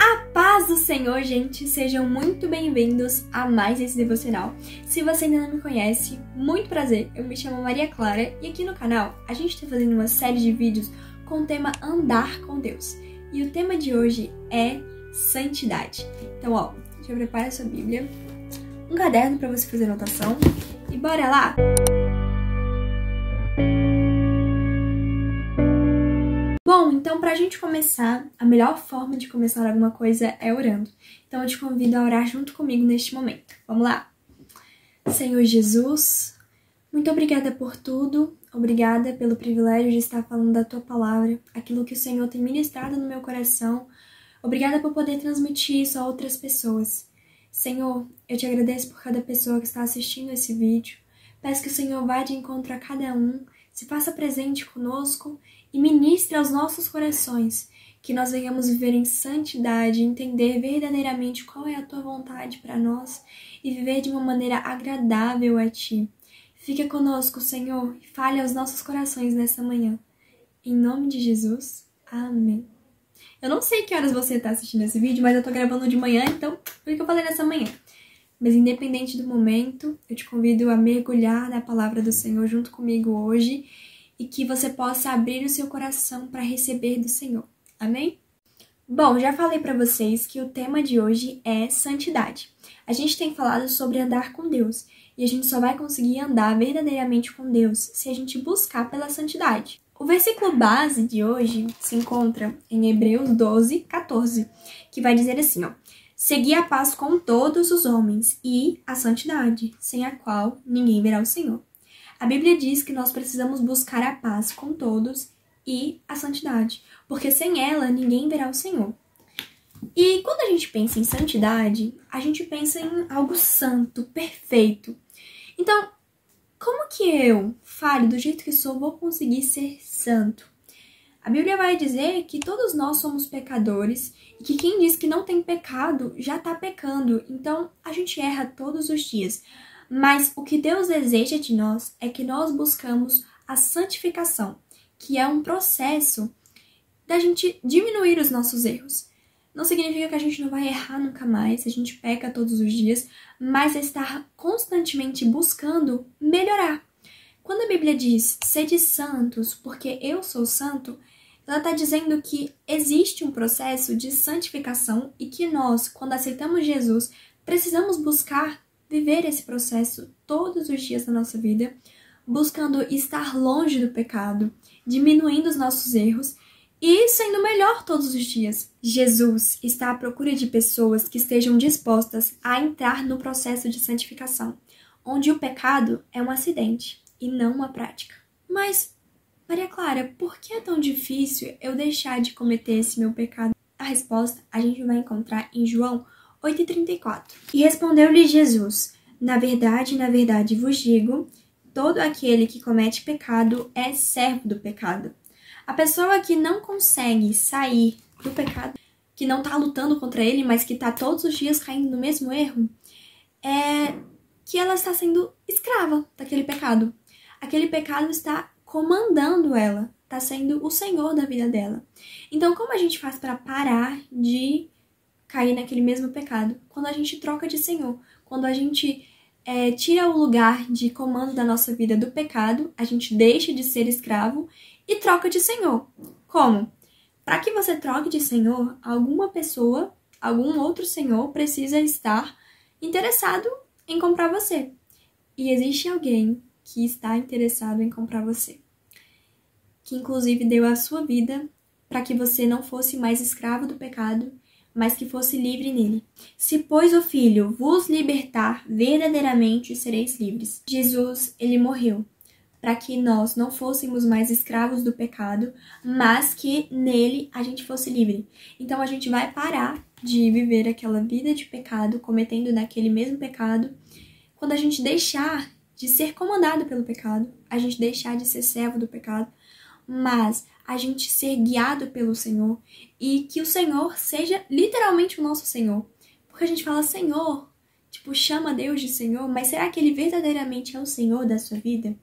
A paz do Senhor, gente! Sejam muito bem-vindos a mais esse devocional. Se você ainda não me conhece, muito prazer, eu me chamo Maria Clara e aqui no canal a gente está fazendo uma série de vídeos com o tema Andar com Deus. E o tema de hoje é santidade. Então, já prepara a sua Bíblia, um caderno para você fazer anotação e bora lá! Bom, então pra gente começar, a melhor forma de começar alguma coisa é orando. Então eu te convido a orar junto comigo neste momento. Vamos lá? Senhor Jesus, muito obrigada por tudo. Obrigada pelo privilégio de estar falando da Tua Palavra, aquilo que o Senhor tem ministrado no meu coração. Obrigada por poder transmitir isso a outras pessoas. Senhor, eu te agradeço por cada pessoa que está assistindo esse vídeo. Peço que o Senhor vá de encontro a cada um, se faça presente conosco e ministre aos nossos corações, que nós venhamos viver em santidade, entender verdadeiramente qual é a Tua vontade para nós e viver de uma maneira agradável a Ti. Fica conosco, Senhor, e fale aos nossos corações nessa manhã. Em nome de Jesus, amém. Eu não sei que horas você está assistindo esse vídeo, mas eu tô gravando de manhã, então por que eu falei nessa manhã? Mas independente do momento, eu te convido a mergulhar na palavra do Senhor junto comigo hoje e que você possa abrir o seu coração para receber do Senhor. Amém? Bom, já falei para vocês que o tema de hoje é santidade. A gente tem falado sobre andar com Deus e a gente só vai conseguir andar verdadeiramente com Deus se a gente buscar pela santidade. O versículo base de hoje se encontra em Hebreus 12, 14, que vai dizer assim, Segui a paz com todos os homens e a santidade, sem a qual ninguém verá o Senhor. A Bíblia diz que nós precisamos buscar a paz com todos e a santidade, porque sem ela ninguém verá o Senhor. E quando a gente pensa em santidade, a gente pensa em algo santo, perfeito. Então, como que eu, falho do jeito que sou, vou conseguir ser santo? A Bíblia vai dizer que todos nós somos pecadores e que quem diz que não tem pecado já está pecando. Então, a gente erra todos os dias. Mas o que Deus deseja de nós é que nós buscamos a santificação, que é um processo da gente diminuir os nossos erros. Não significa que a gente não vai errar nunca mais, a gente peca todos os dias, mas estar constantemente buscando melhorar. Quando a Bíblia diz, sede santos, porque eu sou santo, ela está dizendo que existe um processo de santificação e que nós, quando aceitamos Jesus, precisamos buscar viver esse processo todos os dias da nossa vida, buscando estar longe do pecado, diminuindo os nossos erros e sendo melhor todos os dias. Jesus está à procura de pessoas que estejam dispostas a entrar no processo de santificação, onde o pecado é um acidente e não uma prática. Mas, Maria Clara, por que é tão difícil eu deixar de cometer esse meu pecado? A resposta a gente vai encontrar em João 8,34. E respondeu-lhe Jesus, na verdade vos digo, todo aquele que comete pecado é servo do pecado. A pessoa que não consegue sair do pecado, que não está lutando contra ele, mas que está todos os dias caindo no mesmo erro, é que ela está sendo escrava daquele pecado. Aquele pecado está comandando ela, está sendo o senhor da vida dela. Então, como a gente faz para parar de cair naquele mesmo pecado? Quando a gente troca de senhor, quando a gente tira o lugar de comando da nossa vida do pecado, a gente deixa de ser escravo e troca de senhor. Como? Para que você troque de senhor, alguma pessoa, algum outro senhor precisa estar interessado em comprar você. E existe alguém que está interessado em comprar você, que inclusive deu a sua vida para que você não fosse mais escravo do pecado, mas que fosse livre nele. Se, pois, o Filho vos libertar, verdadeiramente sereis livres. Jesus, ele morreu para que nós não fôssemos mais escravos do pecado, mas que nele a gente fosse livre. Então a gente vai parar de viver aquela vida de pecado, cometendo naquele mesmo pecado, quando a gente deixar de ser comandado pelo pecado, a gente deixar de ser servo do pecado, mas a gente ser guiado pelo Senhor e que o Senhor seja literalmente o nosso Senhor. Porque a gente fala Senhor, chama Deus de Senhor, mas será que Ele verdadeiramente é o Senhor da sua vida?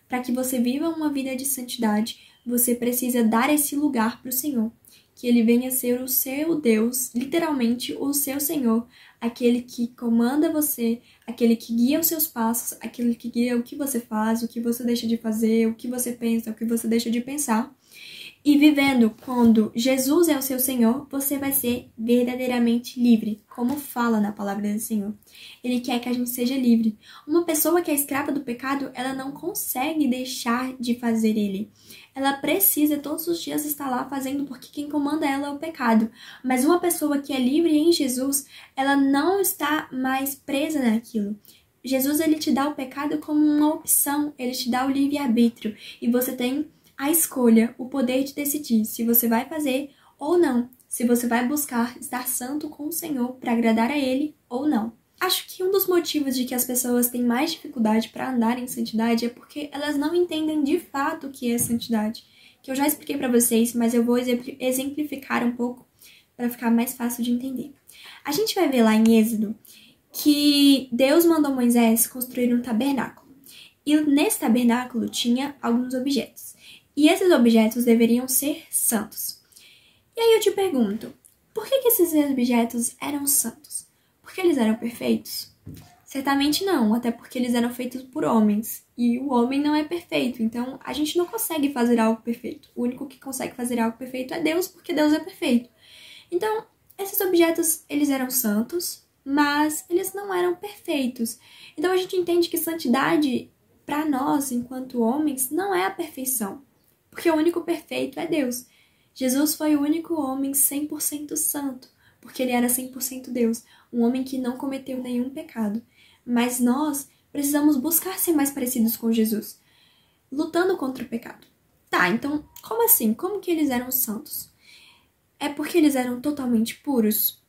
Para que você viva uma vida de santidade, você precisa dar esse lugar para o Senhor. que ele venha ser o seu Deus, literalmente o seu Senhor, aquele que comanda você, aquele que guia os seus passos, aquele que guia o que você faz, o que você deixa de fazer, o que você pensa, o que você deixa de pensar. E vivendo quando Jesus é o seu Senhor, você vai ser verdadeiramente livre, como fala na palavra do Senhor. Ele quer que a gente seja livre. Uma pessoa que é escrava do pecado, ela não consegue deixar de fazer ele. Ela precisa todos os dias estar lá fazendo porque quem comanda ela é o pecado. Mas uma pessoa que é livre em Jesus, ela não está mais presa naquilo. Jesus, ele te dá o pecado como uma opção, ele te dá o livre-arbítrio. E você tem a escolha, o poder de decidir se você vai fazer ou não, se você vai buscar estar santo com o Senhor para agradar a Ele ou não. Acho que um dos motivos de que as pessoas têm mais dificuldade para andar em santidade é porque elas não entendem de fato o que é santidade, que eu já expliquei para vocês, mas eu vou exemplificar um pouco para ficar mais fácil de entender. A gente vai ver lá em Êxodo que Deus mandou Moisés construir um tabernáculo, e nesse tabernáculo tinha alguns objetos. E esses objetos deveriam ser santos. E aí eu te pergunto, por que esses objetos eram santos? Porque eles eram perfeitos? Certamente não, até porque eles eram feitos por homens. E o homem não é perfeito, então a gente não consegue fazer algo perfeito. O único que consegue fazer algo perfeito é Deus, porque Deus é perfeito. Então, esses objetos, eles eram santos, mas eles não eram perfeitos. Então a gente entende que santidade, para nós, enquanto homens, não é a perfeição. Porque o único perfeito é Deus. Jesus foi o único homem 100% santo, porque ele era 100% Deus, um homem que não cometeu nenhum pecado. Mas nós precisamos buscar ser mais parecidos com Jesus, lutando contra o pecado. Tá, então, como assim? Como que eles eram santos? É porque eles eram totalmente puros?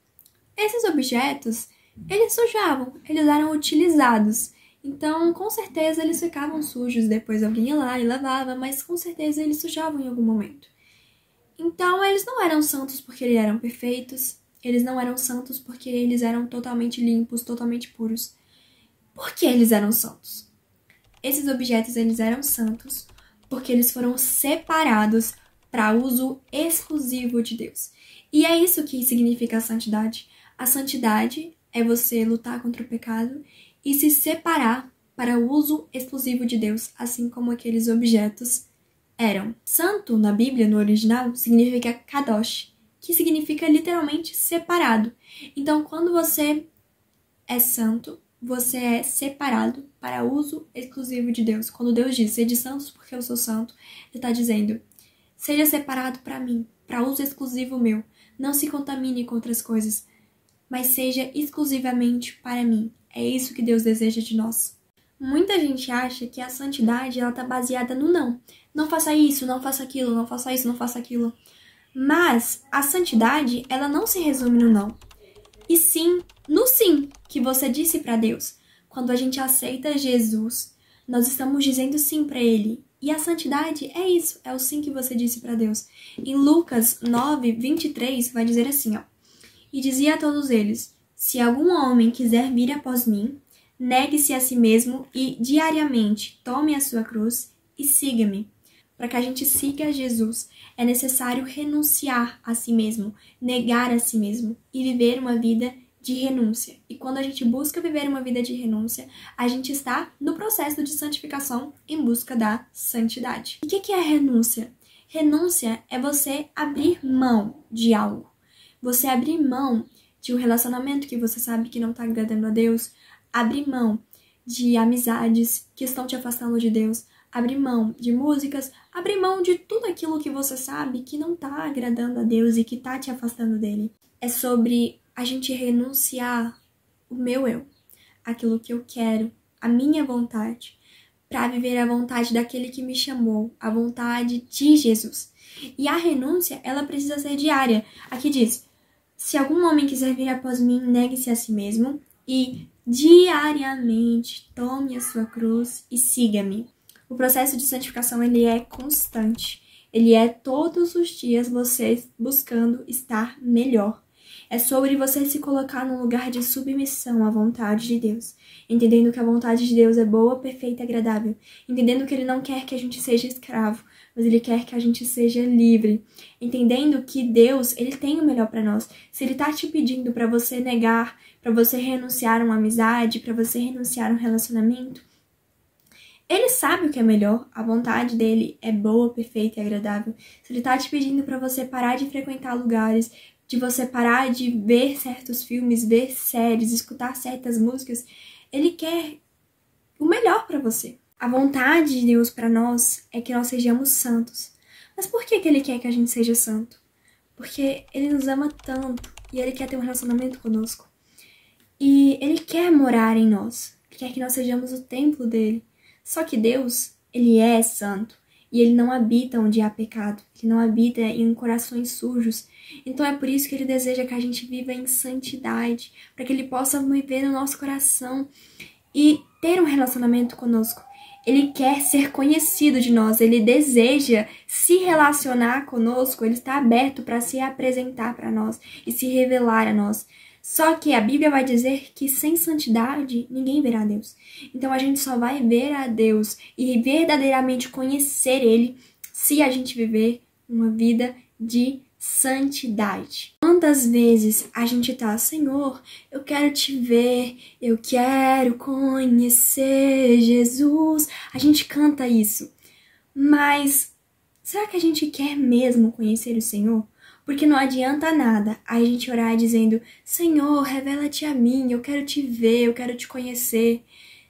Esses objetos, eles sujavam, eles eram utilizados. Então, com certeza, eles ficavam sujos, depois alguém ia lá e lavava, mas com certeza eles sujavam em algum momento. Então, eles não eram santos porque eles eram perfeitos, eles não eram santos porque eles eram totalmente limpos, totalmente puros. Por que eles eram santos? Esses objetos, eles eram santos porque eles foram separados para uso exclusivo de Deus. E é isso que significa a santidade. A santidade é você lutar contra o pecado e se separar para o uso exclusivo de Deus, assim como aqueles objetos eram. Santo, na Bíblia, no original, significa kadosh, que significa literalmente separado. Então, quando você é santo, você é separado para uso exclusivo de Deus. Quando Deus diz, sede santos porque eu sou santo, Ele está dizendo, seja separado para mim, para uso exclusivo meu. Não se contamine com outras coisas, mas seja exclusivamente para mim. É isso que Deus deseja de nós. Muita gente acha que a santidade ela está baseada no não. Não faça isso, não faça aquilo, não faça isso, não faça aquilo. Mas a santidade, ela não se resume no não. E sim, no sim que você disse para Deus. Quando a gente aceita Jesus, nós estamos dizendo sim para Ele. E a santidade é isso, é o sim que você disse para Deus. Em Lucas 9:23 vai dizer assim, ó. E dizia a todos eles, se algum homem quiser vir após mim, negue-se a si mesmo e diariamente tome a sua cruz e siga-me. Para que a gente siga Jesus, é necessário renunciar a si mesmo, negar a si mesmo e viver uma vida de renúncia. E quando a gente busca viver uma vida de renúncia, a gente está no processo de santificação em busca da santidade. E o que é renúncia? Renúncia é você abrir mão de algo. Você abrir mão de um relacionamento que você sabe que não está agradando a Deus, abrir mão de amizades que estão te afastando de Deus, abrir mão de músicas, abrir mão de tudo aquilo que você sabe que não está agradando a Deus e que está te afastando dele. É sobre a gente renunciar o meu eu, aquilo que eu quero, a minha vontade, para viver a vontade daquele que me chamou, a vontade de Jesus. E a renúncia, ela precisa ser diária. Aqui diz, se algum homem quiser vir após mim, negue-se a si mesmo e diariamente tome a sua cruz e siga-me. O processo de santificação, ele é constante. Ele é todos os dias você buscando estar melhor. É sobre você se colocar num lugar de submissão à vontade de Deus. Entendendo que a vontade de Deus é boa, perfeita e agradável. Entendendo que Ele não quer que a gente seja escravo, mas Ele quer que a gente seja livre, entendendo que Deus, Ele tem o melhor para nós. Se Ele tá te pedindo para você negar, para você renunciar a uma amizade, para você renunciar a um relacionamento, Ele sabe o que é melhor, a vontade dele é boa, perfeita e agradável. Se Ele tá te pedindo para você parar de frequentar lugares, de você parar de ver certos filmes, ver séries, escutar certas músicas, Ele quer o melhor para você. A vontade de Deus para nós é que nós sejamos santos. Mas por que Ele quer que a gente seja santo? Porque Ele nos ama tanto e Ele quer ter um relacionamento conosco. E Ele quer morar em nós. Ele quer que nós sejamos o templo dele. Só que Deus, Ele é santo. E Ele não habita onde há pecado. Ele não habita em corações sujos. Então é por isso que Ele deseja que a gente viva em santidade. Para que Ele possa viver no nosso coração e ter um relacionamento conosco. Ele quer ser conhecido de nós, ele deseja se relacionar conosco, ele está aberto para se apresentar para nós e se revelar a nós. Só que a Bíblia vai dizer que sem santidade ninguém verá a Deus. Então a gente só vai ver a Deus e verdadeiramente conhecer Ele se a gente viver uma vida de santidade. Quantas vezes a gente tá, Senhor, eu quero te ver, eu quero conhecer Jesus. A gente canta isso, mas será que a gente quer mesmo conhecer o Senhor? Porque não adianta nada a gente orar dizendo, Senhor, revela-te a mim, eu quero te ver, eu quero te conhecer,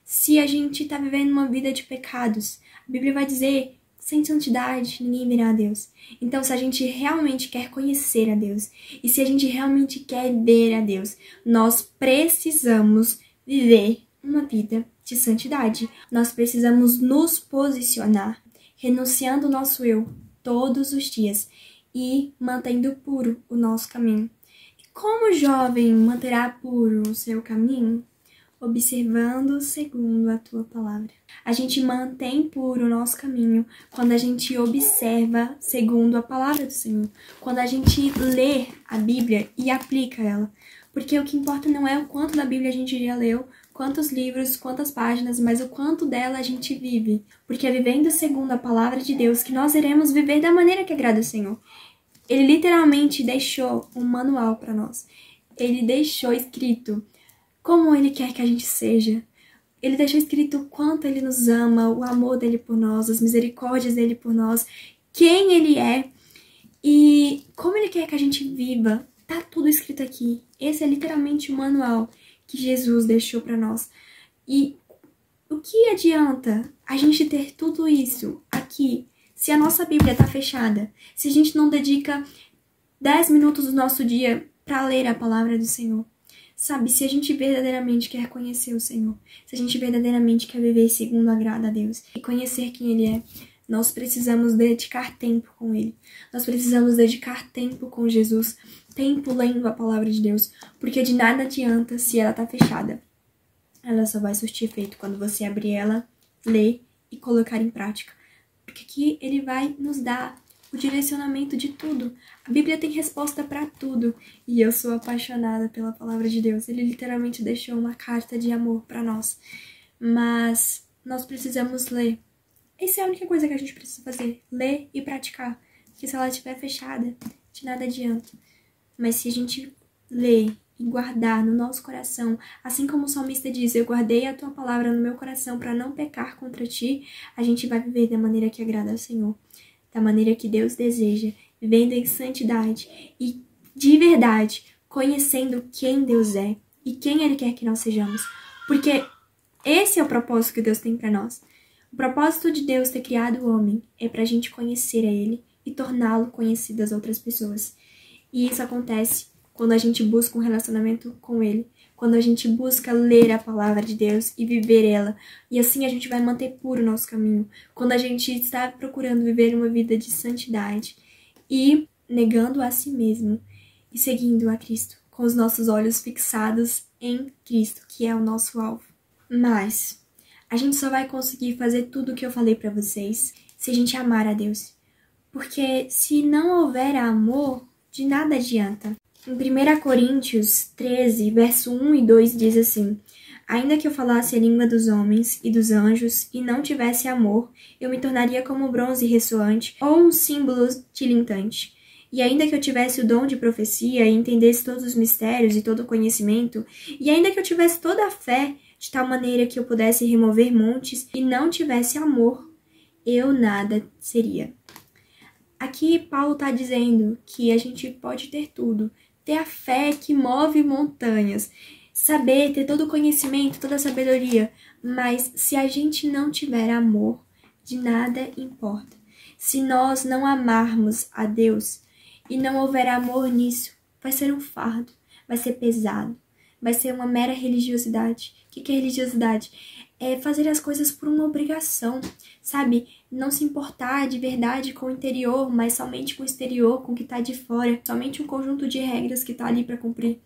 se a gente tá vivendo uma vida de pecados. A Bíblia vai dizer, sem santidade, ninguém verá a Deus. Então, se a gente realmente quer conhecer a Deus, e se a gente realmente quer ver a Deus, nós precisamos viver uma vida de santidade. Nós precisamos nos posicionar, renunciando o nosso eu todos os dias e mantendo puro o nosso caminho. E como o jovem manterá puro o seu caminho? Observando segundo a tua palavra. A gente mantém puro o nosso caminho quando a gente observa segundo a palavra do Senhor. Quando a gente lê a Bíblia e aplica ela. Porque o que importa não é o quanto da Bíblia a gente já leu, quantos livros, quantas páginas, mas o quanto dela a gente vive. Porque é vivendo segundo a palavra de Deus que nós iremos viver da maneira que agrada ao Senhor. Ele literalmente deixou um manual para nós. Ele deixou escrito como Ele quer que a gente seja. Ele deixou escrito o quanto Ele nos ama, o amor dEle por nós, as misericórdias dEle por nós, quem Ele é e como Ele quer que a gente viva. Tá tudo escrito aqui. Esse é literalmente o manual que Jesus deixou para nós. E o que adianta a gente ter tudo isso aqui se a nossa Bíblia tá fechada? Se a gente não dedica 10 minutos do nosso dia para ler a palavra do Senhor? Sabe, se a gente verdadeiramente quer conhecer o Senhor, se a gente verdadeiramente quer viver segundo agrada a Deus e conhecer quem Ele é, nós precisamos dedicar tempo com Ele. Nós precisamos dedicar tempo com Jesus, tempo lendo a palavra de Deus, porque de nada adianta se ela tá fechada. Ela só vai surtir efeito quando você abrir ela, ler e colocar em prática. Porque aqui Ele vai nos dar o direcionamento de tudo. A Bíblia tem resposta para tudo. E eu sou apaixonada pela palavra de Deus. Ele literalmente deixou uma carta de amor para nós. Mas nós precisamos ler. Essa é a única coisa que a gente precisa fazer. Ler e praticar. Porque se ela estiver fechada, de nada adianta. Mas se a gente ler e guardar no nosso coração, assim como o salmista diz, eu guardei a tua palavra no meu coração para não pecar contra ti, a gente vai viver da maneira que agrada ao Senhor. Da maneira que Deus deseja, vivendo em santidade e de verdade, conhecendo quem Deus é e quem Ele quer que nós sejamos. Porque esse é o propósito que Deus tem para nós. O propósito de Deus ter criado o homem é para a gente conhecer a Ele e torná-lo conhecido às outras pessoas. E isso acontece quando a gente busca um relacionamento com Ele, quando a gente busca ler a palavra de Deus e viver ela. E assim a gente vai manter puro o nosso caminho. Quando a gente está procurando viver uma vida de santidade e negando a si mesmo e seguindo a Cristo, com os nossos olhos fixados em Cristo, que é o nosso alvo. Mas a gente só vai conseguir fazer tudo o que eu falei para vocês se a gente amar a Deus. Porque se não houver amor, de nada adianta. Em 1 Coríntios 13, verso 1 e 2 diz assim: Ainda que eu falasse a língua dos homens e dos anjos e não tivesse amor, eu me tornaria como bronze ressoante ou um símbolo tilintante. E ainda que eu tivesse o dom de profecia e entendesse todos os mistérios e todo o conhecimento, e ainda que eu tivesse toda a fé, de tal maneira que eu pudesse remover montes e não tivesse amor, eu nada seria. Aqui Paulo está dizendo que a gente pode ter tudo, ter a fé que move montanhas, saber, ter todo o conhecimento, toda a sabedoria, mas se a gente não tiver amor, de nada importa. Se nós não amarmos a Deus e não houver amor nisso, vai ser um fardo, vai ser pesado, vai ser uma mera religiosidade. O que é religiosidade? É fazer as coisas por uma obrigação, sabe? Não se importar de verdade com o interior, mas somente com o exterior, com o que está de fora, somente um conjunto de regras que está ali para cumprir.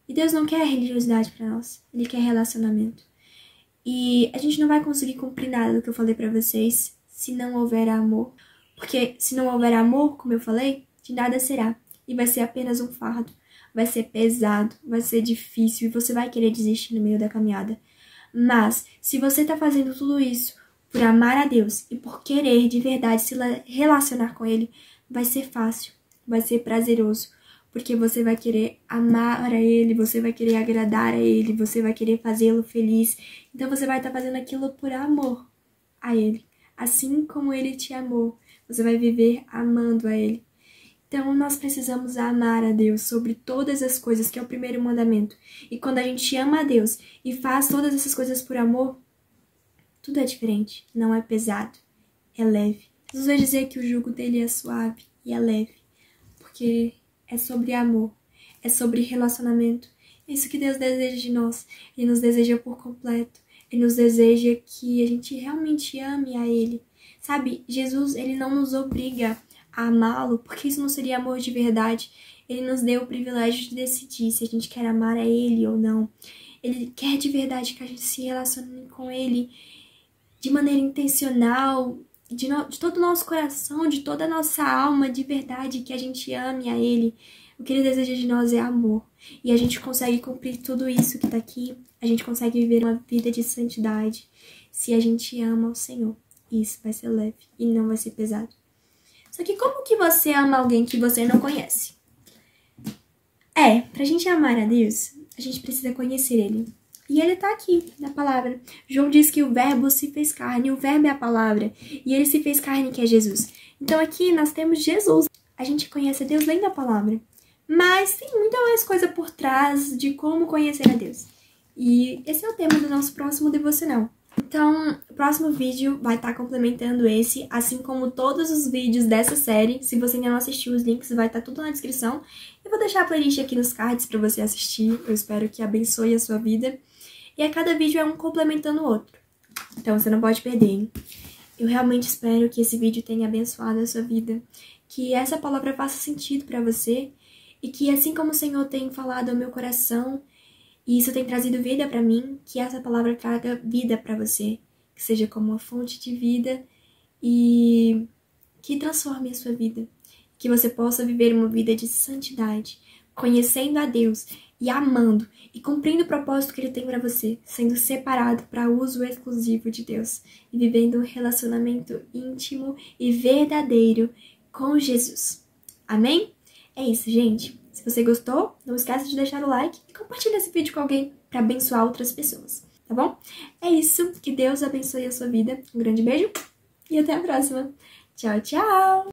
E Deus não quer religiosidade para nós, Ele quer relacionamento. E a gente não vai conseguir cumprir nada do que eu falei para vocês se não houver amor. Porque se não houver amor, como eu falei, de nada será. E vai ser apenas um fardo, vai ser pesado, vai ser difícil e você vai querer desistir no meio da caminhada. Mas, se você está fazendo tudo isso por amar a Deus e por querer de verdade se relacionar com Ele, vai ser fácil, vai ser prazeroso, porque você vai querer amar a Ele, você vai querer agradar a Ele, você vai querer fazê-lo feliz. Então, você vai estar fazendo aquilo por amor a Ele. Assim como Ele te amou, você vai viver amando a Ele. Então, nós precisamos amar a Deus sobre todas as coisas, que é o primeiro mandamento. E quando a gente ama a Deus e faz todas essas coisas por amor, tudo é diferente, não é pesado, é leve. Jesus vai dizer que o jugo dele é suave e é leve, porque é sobre amor, é sobre relacionamento. É isso que Deus deseja de nós. Ele nos deseja por completo. Ele nos deseja que a gente realmente ame a Ele. Sabe, Jesus, Ele não nos obriga a amá-lo, porque isso não seria amor de verdade. Ele nos deu o privilégio de decidir se a gente quer amar a Ele ou não. Ele quer de verdade que a gente se relacione com Ele de maneira intencional, de todo o nosso coração, de toda a nossa alma, de verdade, que a gente ame a Ele. O que Ele deseja de nós é amor. E a gente consegue cumprir tudo isso que tá aqui. A gente consegue viver uma vida de santidade se a gente ama o Senhor. Isso vai ser leve e não vai ser pesado. Só que como que você ama alguém que você não conhece? Pra gente amar a Deus, a gente precisa conhecer Ele. E Ele tá aqui, na palavra. João diz que o verbo se fez carne, o verbo é a palavra. E Ele se fez carne, que é Jesus. Então aqui nós temos Jesus. A gente conhece a Deus lendo a palavra. Mas tem muita mais coisa por trás de como conhecer a Deus. E esse é o tema do nosso próximo devocional. Então, o próximo vídeo vai estar complementando esse, assim como todos os vídeos dessa série. Se você ainda não assistiu, os links vai estar tudo na descrição. Eu vou deixar a playlist aqui nos cards para você assistir. Eu espero que abençoe a sua vida. E a cada vídeo é um complementando o outro. Então, você não pode perder, hein? Eu realmente espero que esse vídeo tenha abençoado a sua vida. Que essa palavra faça sentido para você. E que assim como o Senhor tem falado ao meu coração, e isso tem trazido vida para mim, que essa palavra traga vida para você, que seja como uma fonte de vida e que transforme a sua vida, que você possa viver uma vida de santidade, conhecendo a Deus e amando e cumprindo o propósito que Ele tem para você, sendo separado para uso exclusivo de Deus e vivendo um relacionamento íntimo e verdadeiro com Jesus. Amém? É isso, gente. Se você gostou, não esqueça de deixar o like e compartilhar esse vídeo com alguém para abençoar outras pessoas, tá bom? É isso. Que Deus abençoe a sua vida. Um grande beijo e até a próxima. Tchau, tchau!